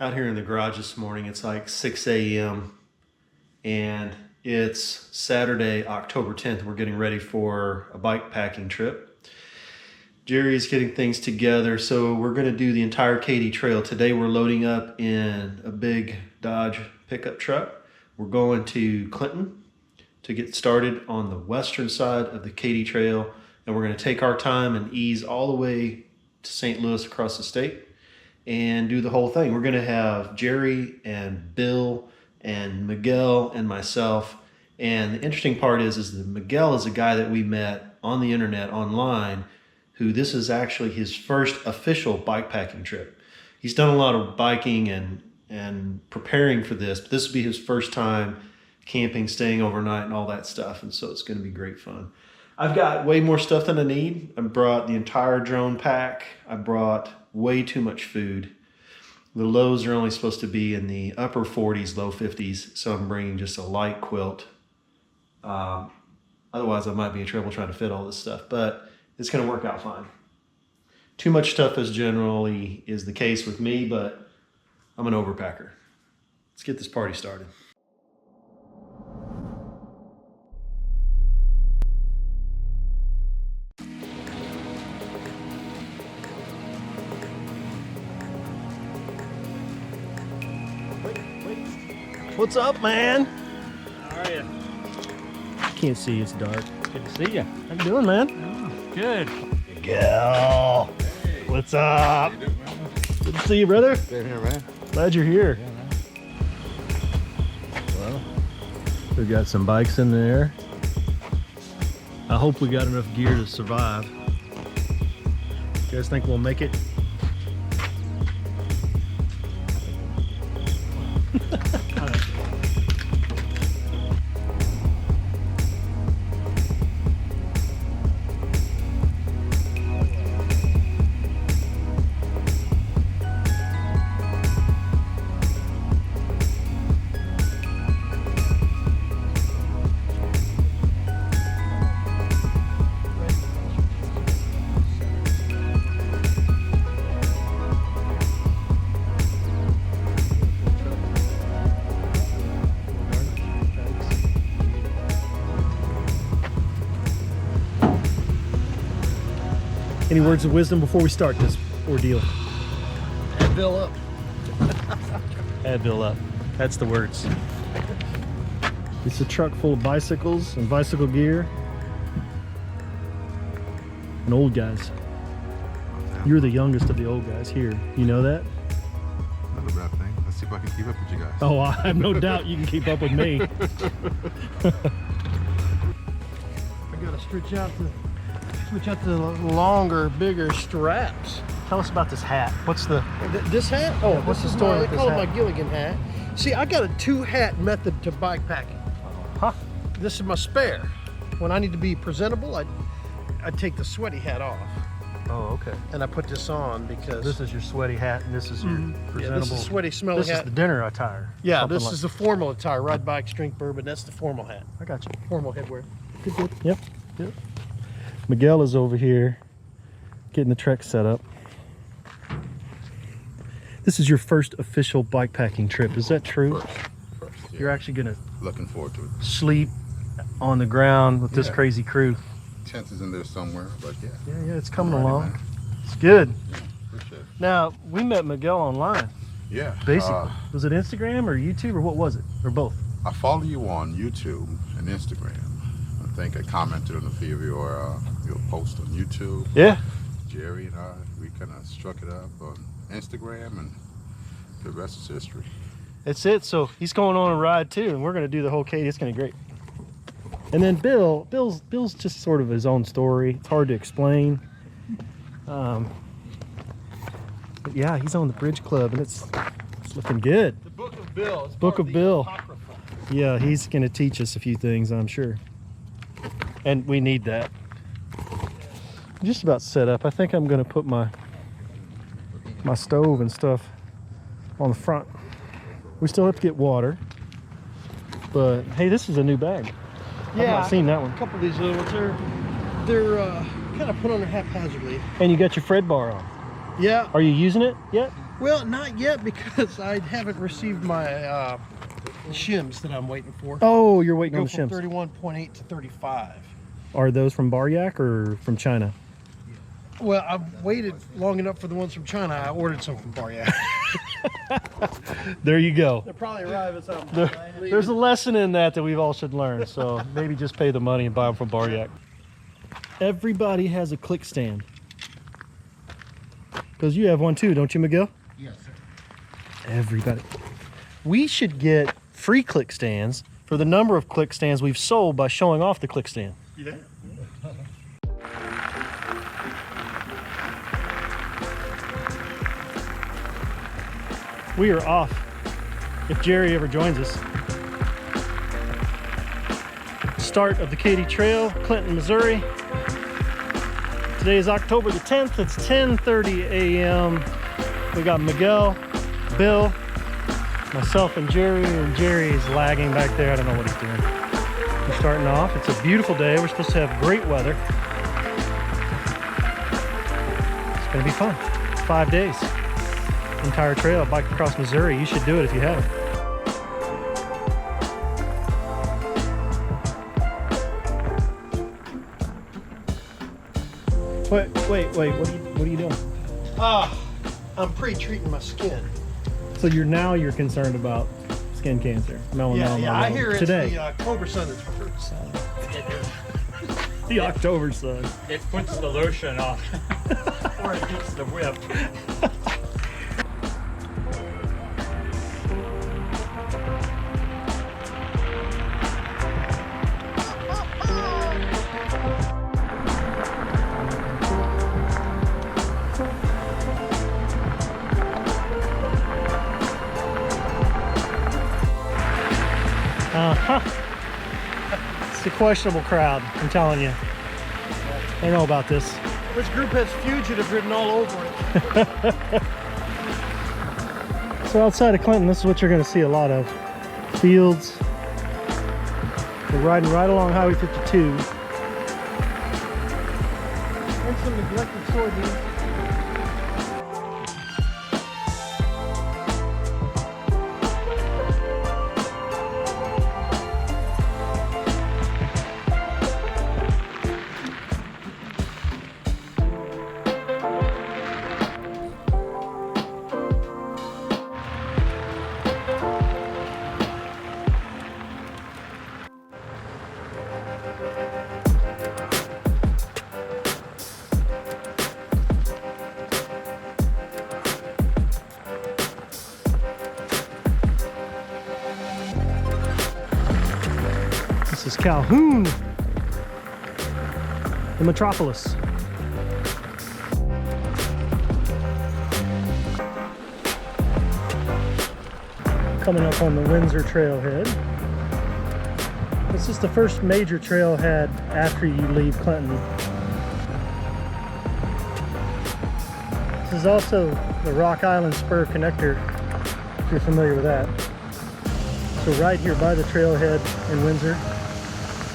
out here in the garage this morning. It's like 6 a.m. and it's Saturday, October 10th. We're getting ready for a bike packing trip. Jerry's getting things together, so we're going to do the entire Katy Trail. Today we're loading up in a big Dodge pickup truck. We're going to Clinton to get started on the western side of the Katy Trail, and we're going to take our time and ease all the way to St. Louis across the state and do the whole thing. We're going to have Jerry and Bill and Miguel and myself. And the interesting part is that Miguel is a guy that we met on the internet online, who this is actually his first official bike packing trip. He's done a lot of biking and preparing for this, but this will be his first time camping, staying overnight and all that stuff. And so it's going to be great fun. I've got way more stuff than I need. I brought the entire drone pack. I brought way too much food. The lows are only supposed to be in the upper 40s, low 50s. So I'm bringing just a light quilt. Otherwise I might be in trouble trying to fit all this stuff, but it's going to work out fine. Too much stuff as generally is the case with me, but I'm an overpacker. Let's get this party started. What's up, man? How are you? Can't see, it's dark. Good to see you. How you doing, man? Oh, good. Miguel. Hey. What's up? Good to see you, brother. Same here, man. Glad you're here. Yeah, man. Well, we've got some bikes in there. I hope we got enough gear to survive. You guys think we'll make it? Any words of wisdom before we start this ordeal? Add Bill up. Add Bill up. That's the words. It's a truck full of bicycles and bicycle gear. And old guys. You're the youngest of the old guys here. You know that? Not a bad thing. Let's see if I can keep up with you guys. Oh, I have no doubt you can keep up with me. I gotta switch out the longer, bigger straps. Tell us about this hat. What's the... This hat? Oh, what's this the is story my, with they this call it hat? my Gilligan hat. See, I got a two-hat method to bike packing. Huh? This is my spare. When I need to be presentable, I take the sweaty hat off. Oh, okay. And I put this on because... This is your sweaty hat and this is your presentable... Yeah, this is sweaty, smelly This hat. is the dinner attire. Yeah, Something this like... is the formal attire. Ride bikes, drink bourbon. That's the formal hat. I got you. Formal headwear. Good, good. Yep. Yep. Miguel is over here getting the trek set up. This is your first official bike packing trip. Is that true? First, yeah. You're actually gonna Looking forward to it. sleep on the ground with this Yeah. crazy crew. Tent is in there somewhere, but yeah. Yeah, it's coming Alrighty, along. man. It's good. Yeah, appreciate it. Now, we met Miguel online, Yeah. basically. Was it Instagram or YouTube or what was it? Or both? I follow you on YouTube and Instagram. I think I commented on a few of your posts on YouTube. Yeah. Jerry and I, we kind of struck it up on Instagram, and the rest is history. That's it. So he's going on a ride too, and we're going to do the whole Katy. It's going to be great. And then Bill's just sort of his own story. It's hard to explain. But yeah, he's on the Bridgeclub, and it's looking good. The Book of Bill. It's Book part of the Bill. Apocrypha. Yeah, he's going to teach us a few things, I'm sure. And we need that. Just about set up. I think I'm going to put my stove and stuff on the front. We still have to get water. But hey, this is a new bag. I've not seen that one. A couple of these little ones, they're kind of put on there haphazardly. And you got your Fred bar on. Yeah. Are you using it yet? Well, not yet because I haven't received my shims that I'm waiting for. Oh, you're waiting on Go the from shims. 31.8 to 35. Are those from Baryak or from China? Well, I've waited long enough for the ones from China. I ordered some from Beaird. There you go. They'll probably arrive at some There's a lesson in that we all should learn. So maybe just pay the money and buy them from Baryak. Everybody has a click stand. Because you have one too, don't you, Miguel? Yes, sir. Everybody. We should get free click stands for the number of click stands we've sold by showing off the click stand. Yeah. We are off if Jerry ever joins us. Start of the Katy Trail, Clinton, Missouri. Today is October the 10th. It's 10:30 a.m. We got Miguel, Bill, myself, and Jerry's lagging back there. I don't know what he's doing. We're starting off. It's a beautiful day. We're supposed to have great weather. It's going to be fun. 5 days. Entire trail, bike across Missouri. You should do it if you haven't. Wait. What are you doing? I'm pre-treating my skin. So you're concerned about skin cancer, melanoma. I hear it's today. the Cobra Sun that's hurts. The October sun. It puts the lotion off. Or it gets the whip. It's a questionable crowd, I'm telling you. They know about this. This group has fugitive written all over it. So outside of Clinton, this is what you're going to see a lot of. Fields. We're riding right along Highway 52. And some neglected soybeans. This is Calhoun, the metropolis. Coming up on the Windsor trailhead. This is the first major trailhead after you leave Clinton. This is also the Rock Island Spur connector, if you're familiar with that. So right here by the trailhead in Windsor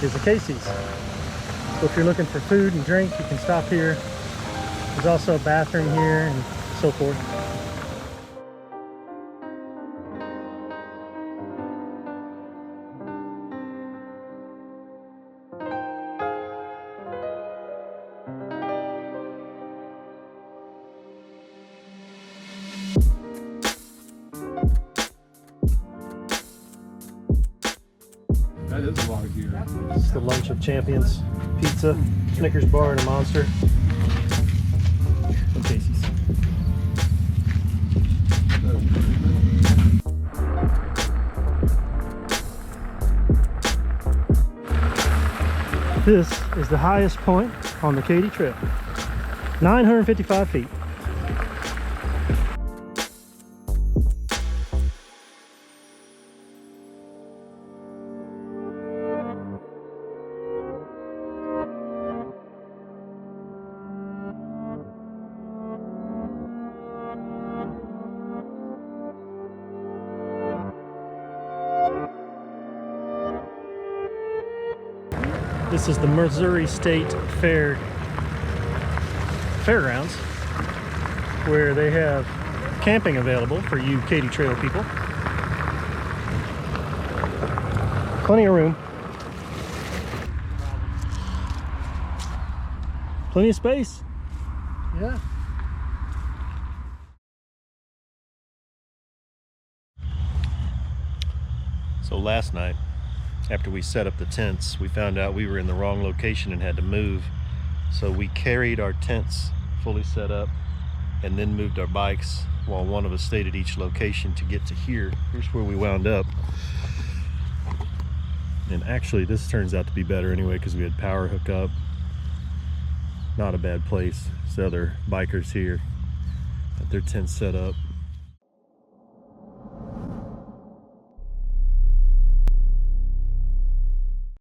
is the Casey's. So if you're looking for food and drink, you can stop here. There's also a bathroom here and so forth. That is a lot of gear. It's the Lunch of Champions pizza, Snickers bar, and a Monster. From Casey's. This is the highest point on the Katy Trail. 955 feet. This is the Missouri State Fairgrounds, where they have camping available for you Katy Trail people. Plenty of room. Plenty of space. Yeah. So last night, after we set up the tents, we found out we were in the wrong location and had to move. So we carried our tents fully set up and then moved our bikes while one of us stayed at each location to get to here. Here's where we wound up. And actually this turns out to be better anyway because we had power hookup. Not a bad place. There's other bikers here, got their tents set up.